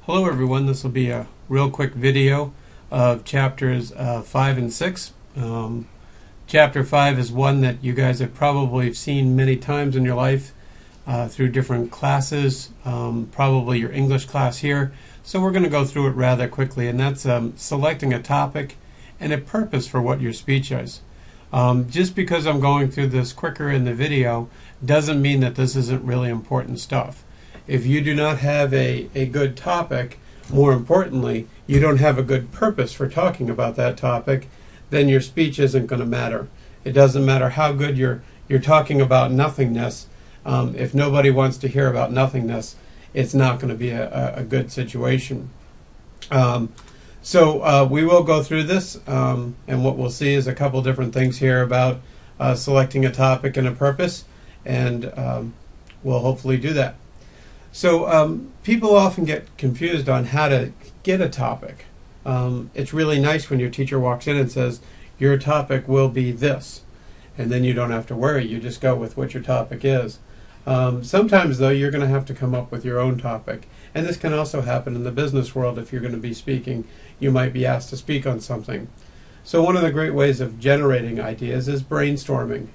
Hello everyone, this will be a real quick video of chapters 5 and 6. Chapter 5 is one that you guys have probably seen many times in your life through different classes, probably your English class here. So we're going to go through it rather quickly, and that's selecting a topic and a purpose for what your speech is. Just because I'm going through this quicker in the video doesn't mean that this isn't really important stuff. If you do not have a good topic, more importantly, you don't have a good purpose for talking about that topic, then your speech isn't going to matter. It doesn't matter how good you're talking about nothingness. If nobody wants to hear about nothingness, it's not going to be a good situation. So we will go through this, and what we'll see is a couple different things here about selecting a topic and a purpose, and we'll hopefully do that. So people often get confused on how to get a topic. It's really nice when your teacher walks in and says, your topic will be this. And then you don't have to worry. You just go with what your topic is. Sometimes, though, you're going to have to come up with your own topic. And this can also happen in the business world. If you're going to be speaking, you might be asked to speak on something. So one of the great ways of generating ideas is brainstorming.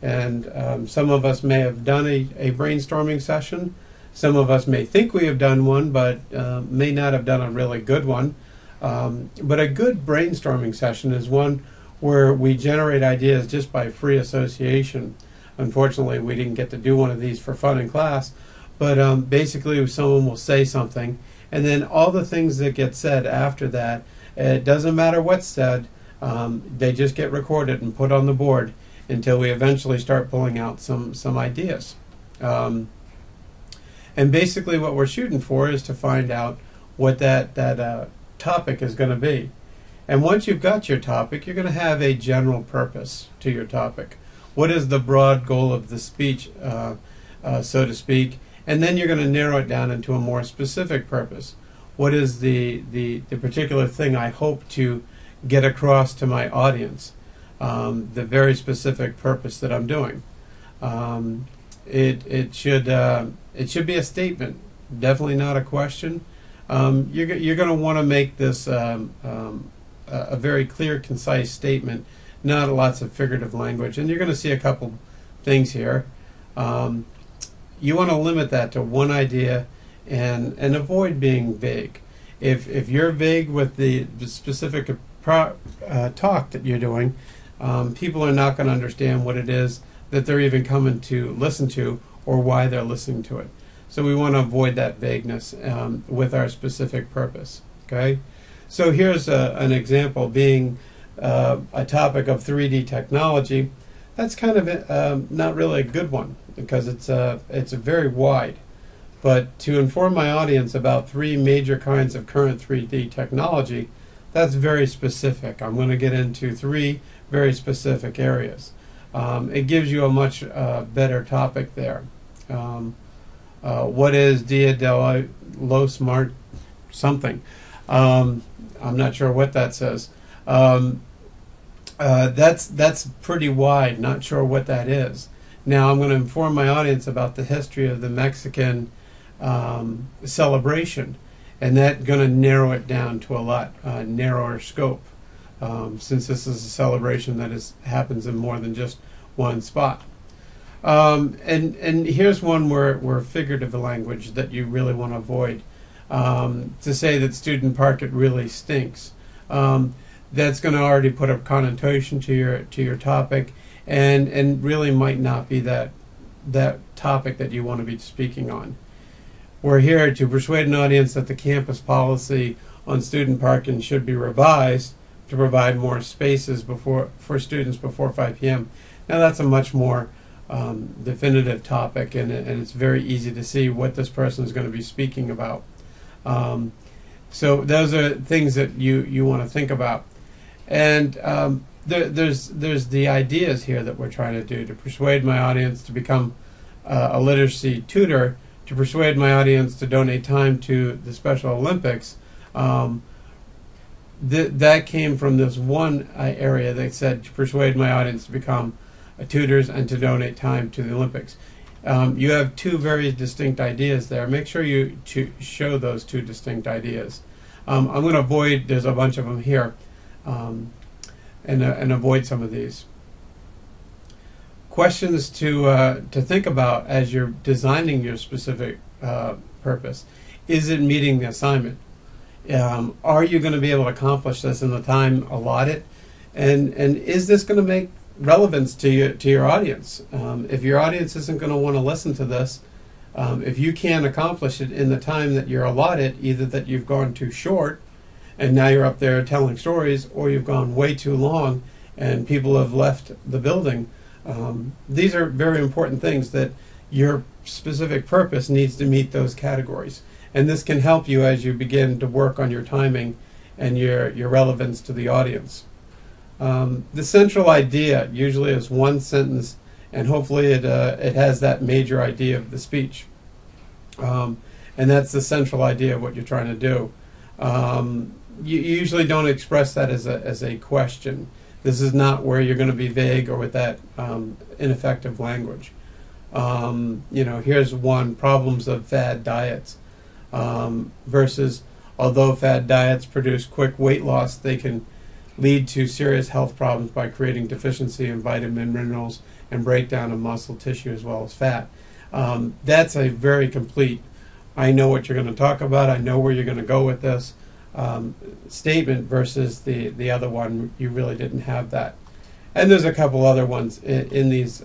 And some of us may have done a brainstorming session. Some of us may think we have done one, but may not have done a really good one. But a good brainstorming session is one where we generate ideas just by free association. Unfortunately, we didn't get to do one of these for fun in class, but basically someone will say something, and then all the things that get said after that, it doesn't matter what's said, they just get recorded and put on the board until we eventually start pulling out some ideas. And basically what we're shooting for is to find out what that topic is going to be. And once you've got your topic, you're going to have a general purpose to your topic. What is the broad goal of the speech, so to speak? And then you're going to narrow it down into a more specific purpose. What is the particular thing I hope to get across to my audience? The very specific purpose that I'm doing. It should be a statement, definitely not a question. You're going to want to make this a very clear, concise statement, not lots of figurative language. And you're going to see a couple things here. You want to limit that to one idea and avoid being vague. If you're vague with the specific talk that you're doing, people are not going to understand what it is that they're even coming to listen to or why they're listening to it. So we want to avoid that vagueness with our specific purpose. Okay, so here's an example being a topic of 3D technology. That's kind of not really a good one because it's very wide. But to inform my audience about 3 major kinds of current 3D technology, that's very specific. I'm going to get into 3 very specific areas. It gives you a much better topic there. What is Dia de lo Smart something? I'm not sure what that says. That's pretty wide, not sure what that is. Now I'm going to inform my audience about the history of the Mexican celebration, and that's going to narrow it down to a lot narrower scope, since this is a celebration that happens in more than just one spot. And here's one where figurative language that you really want to avoid. To say that Student Park it really stinks. That's going to already put a connotation to your topic, and really might not be that topic that you want to be speaking on. We're here to persuade an audience that the campus policy on student parking should be revised to provide more spaces for students before 5 p.m. Now that's a much more definitive topic, and it's very easy to see what this person is going to be speaking about. So those are things that you want to think about. And there's the ideas here that we're trying to do to persuade my audience to become a literacy tutor, to persuade my audience to donate time to the Special Olympics. That came from this one area that said to persuade my audience to become tutors and to donate time to the Olympics. you have two very distinct ideas there. Make sure you show those two distinct ideas. I'm going to avoid, there's a bunch of them here, and avoid some of these. Questions to think about as you're designing your specific purpose. Is it meeting the assignment? Are you going to be able to accomplish this in the time allotted? And is this going to make relevance to your audience? If your audience isn't going to want to listen to this, if you can't accomplish it in the time that you're allotted, either that you've gone too short and now you're up there telling stories, or you've gone way too long and people have left the building, these are very important things that your specific purpose needs to meet those categories. And this can help you as you begin to work on your timing and your relevance to the audience. The central idea usually is one sentence, and hopefully it has that major idea of the speech. And that's the central idea of what you're trying to do. You usually don't express that as a question. This is not where you're going to be vague or with that ineffective language. Here's one: problems of fad diets. Versus, although fad diets produce quick weight loss, they can lead to serious health problems by creating deficiency in vitamin, minerals, and breakdown of muscle tissue as well as fat. That's a very complete, I know what you're going to talk about, I know where you're going to go with this statement, versus the other one, you really didn't have that. And there's a couple other ones in these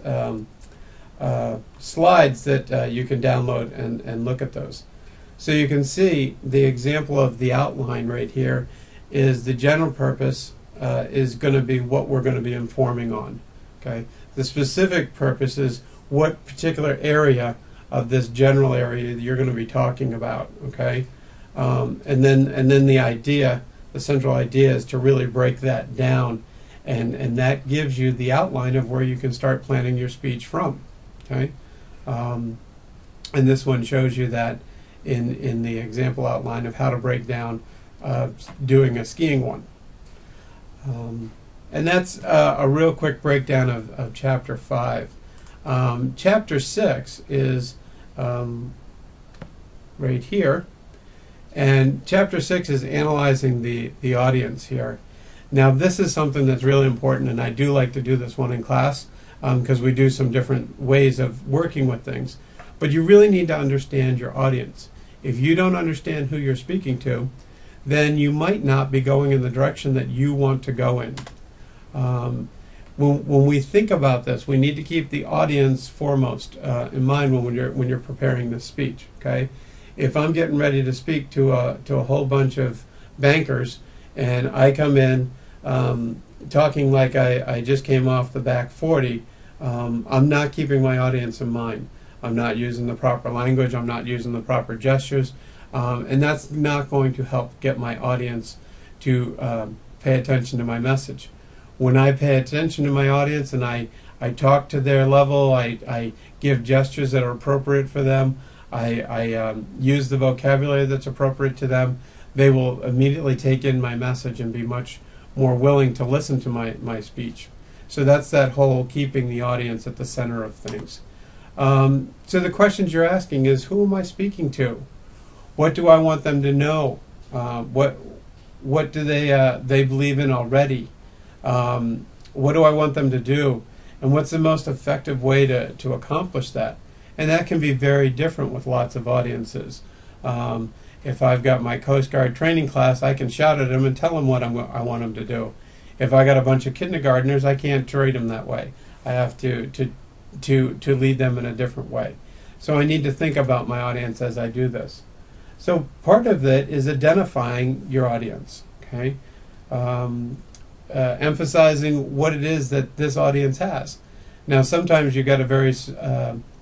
slides that you can download and look at those. So you can see the example of the outline right here is the general purpose is going to be what we're going to be informing on. Okay, the specific purpose is what particular area of this general area you're going to be talking about. Okay, and then the idea, the central idea, is to really break that down, and that gives you the outline of where you can start planning your speech from. Okay, and this one shows you that in the example outline of how to break down doing a skiing one. And that's a real quick breakdown of Chapter 5. Chapter 6 is right here, and Chapter 6 is analyzing the audience here. Now this is something that's really important, and I do like to do this one in class because we do some different ways of working with things. But you really need to understand your audience. If you don't understand who you're speaking to, then you might not be going in the direction that you want to go in. When we think about this, we need to keep the audience foremost in mind when you're preparing this speech. Okay, if I'm getting ready to speak to a whole bunch of bankers, and I come in talking like I just came off the back 40, I'm not keeping my audience in mind. I'm not using the proper language, I'm not using the proper gestures, and that's not going to help get my audience to pay attention to my message. When I pay attention to my audience and I talk to their level, I give gestures that are appropriate for them, I use the vocabulary that's appropriate to them, they will immediately take in my message and be much more willing to listen to my speech. So that's that whole keeping the audience at the center of things. So the questions you're asking is, who am I speaking to? What do I want them to know? What do they believe in already? What do I want them to do? And what's the most effective way to accomplish that? And that can be very different with lots of audiences. If I've got my Coast Guard training class, I can shout at them and tell them what I want them to do. If I got a bunch of kindergartners, I can't treat them that way. I have to lead them in a different way. So I need to think about my audience as I do this. So part of it is identifying your audience, okay? Emphasizing what it is that this audience has. Now sometimes you got a very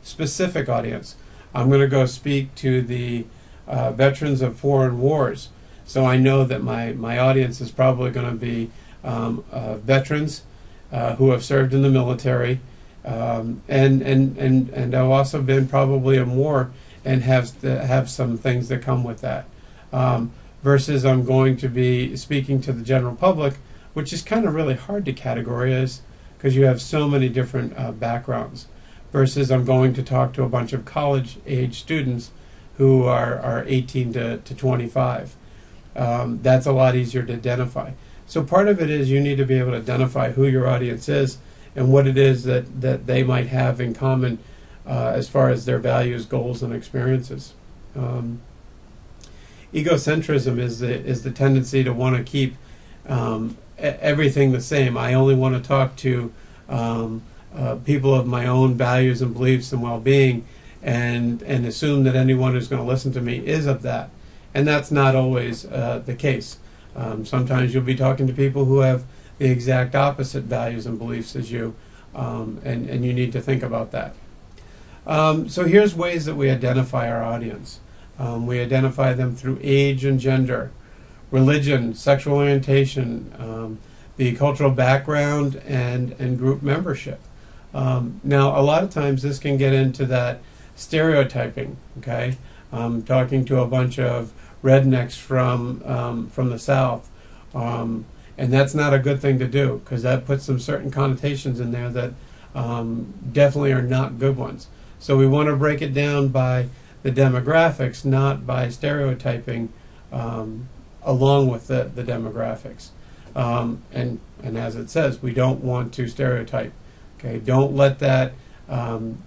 specific audience. I'm going to go speak to the veterans of foreign wars. So I know that my audience is probably going to be veterans who have served in the military, and I've also been probably in war and have some things that come with that. Versus I'm going to be speaking to the general public, which is kind of really hard to categorize because you have so many different backgrounds. versus I'm going to talk to a bunch of college-age students who are 18 to 25. That's a lot easier to identify. So part of it is you need to be able to identify who your audience is and what it is that they might have in common as far as their values, goals, and experiences. Egocentrism is the tendency to want to keep everything the same. I only want to talk to people of my own values and beliefs and well-being, and assume that anyone who's going to listen to me is of that. And that's not always the case. Sometimes you'll be talking to people who have the exact opposite values and beliefs as you, and you need to think about that. So here's ways that we identify our audience. We identify them through age and gender, religion, sexual orientation, the cultural background, and group membership. Now, a lot of times this can get into that stereotyping, okay? Talking to a bunch of rednecks from the South. And that's not a good thing to do, because that puts some certain connotations in there that definitely are not good ones. So we want to break it down by the demographics, not by stereotyping along with the demographics. And as it says, we don't want to stereotype. Okay, don't let that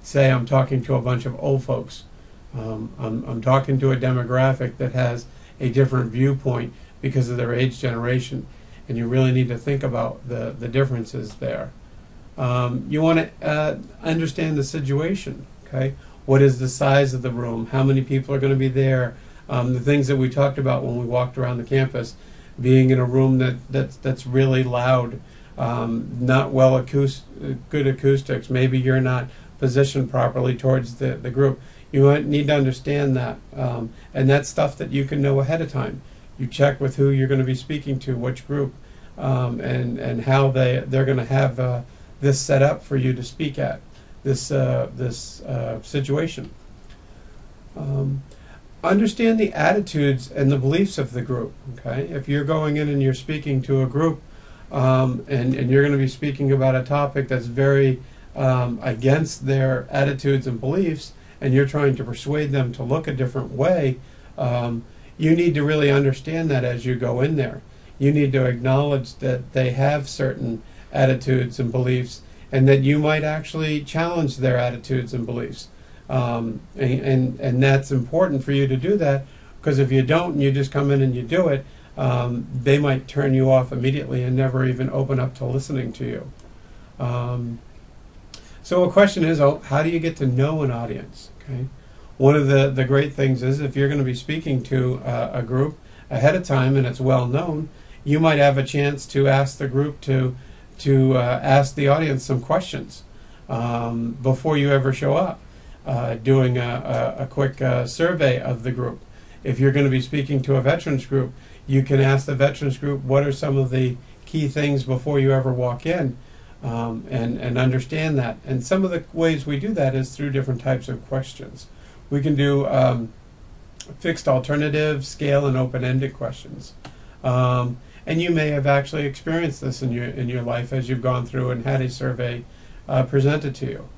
say I'm talking to a bunch of old folks. I'm talking to a demographic that has a different viewpoint because of their age generation, and you really need to think about the differences there. You want to understand the situation. Okay, what is the size of the room? How many people are going to be there? The things that we talked about when we walked around the campus, being in a room that's really loud, not good acoustics. Maybe you're not positioned properly towards the group. You need to understand that, and that's stuff that you can know ahead of time. You check with who you're going to be speaking to, which group, and how they're going to have this set up for you to speak at this situation. Understand the attitudes and the beliefs of the group. Okay, if you're going in and you're speaking to a group, and you're going to be speaking about a topic that's very against their attitudes and beliefs, and you're trying to persuade them to look a different way, you need to really understand that as you go in there. You need to acknowledge that they have certain attitudes and beliefs, and that you might actually challenge their attitudes and beliefs. And that's important for you to do that, because if you don't and you just come in and you do it, they might turn you off immediately and never even open up to listening to you. So a question is, how do you get to know an audience? Okay, one of the great things is, if you're going to be speaking to a group ahead of time and it's well known, you might have a chance to ask the group to ask the audience some questions before you ever show up, doing a quick survey of the group. If you're going to be speaking to a veterans group, you can ask the veterans group, what are some of the key things before you ever walk in, and understand that. And some of the ways we do that is through different types of questions. We can do fixed alternative, scale, and open-ended questions. And you may have actually experienced this in your life as you've gone through and had a survey presented to you.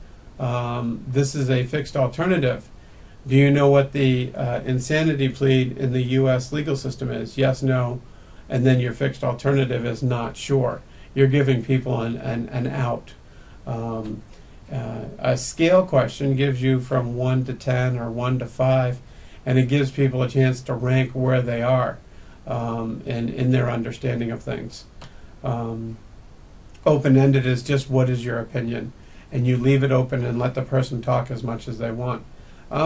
This is a fixed alternative. Do you know what the insanity plea in the U.S. legal system is? Yes, no. And then your fixed alternative is not sure. You're giving people an out. A scale question gives you from 1 to 10 or 1 to 5, and it gives people a chance to rank where they are in their understanding of things. Open-ended is just, what is your opinion? And you leave it open and let the person talk as much as they want.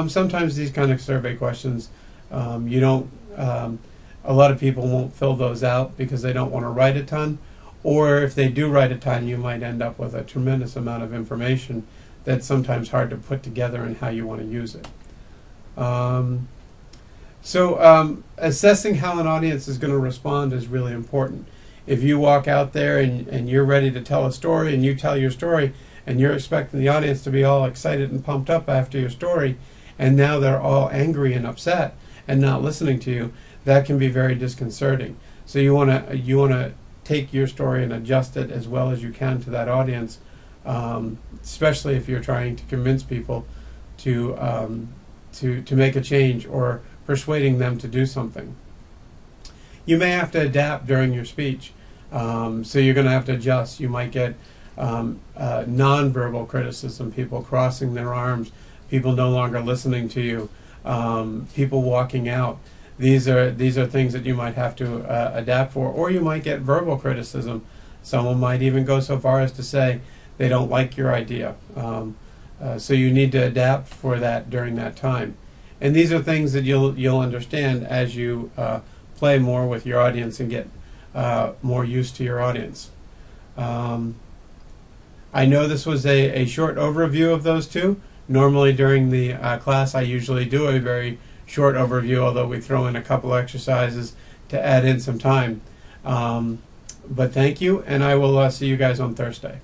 Sometimes these kind of survey questions, you don't, a lot of people won't fill those out because they don't want to write a ton, or if they do write a ton, you might end up with a tremendous amount of information that's sometimes hard to put together and how you want to use it. So assessing how an audience is going to respond is really important. If you walk out there and you're ready to tell a story, and you tell your story, and you're expecting the audience to be all excited and pumped up after your story, and now they're all angry and upset and not listening to you, that can be very disconcerting. So you want to take your story and adjust it as well as you can to that audience, especially if you're trying to convince people to make a change or persuading them to do something. You may have to adapt during your speech, so you're going to have to adjust. You might get nonverbal criticism, people crossing their arms, people no longer listening to you, people walking out. These are things that you might have to adapt for, or you might get verbal criticism. Someone might even go so far as to say they don't like your idea. So you need to adapt for that during that time. And these are things that you'll understand as you play more with your audience and get more used to your audience. I know this was a short overview of those two. Normally during the class I usually do a very short overview, although we throw in a couple exercises to add in some time. But thank you, and I will see you guys on Thursday.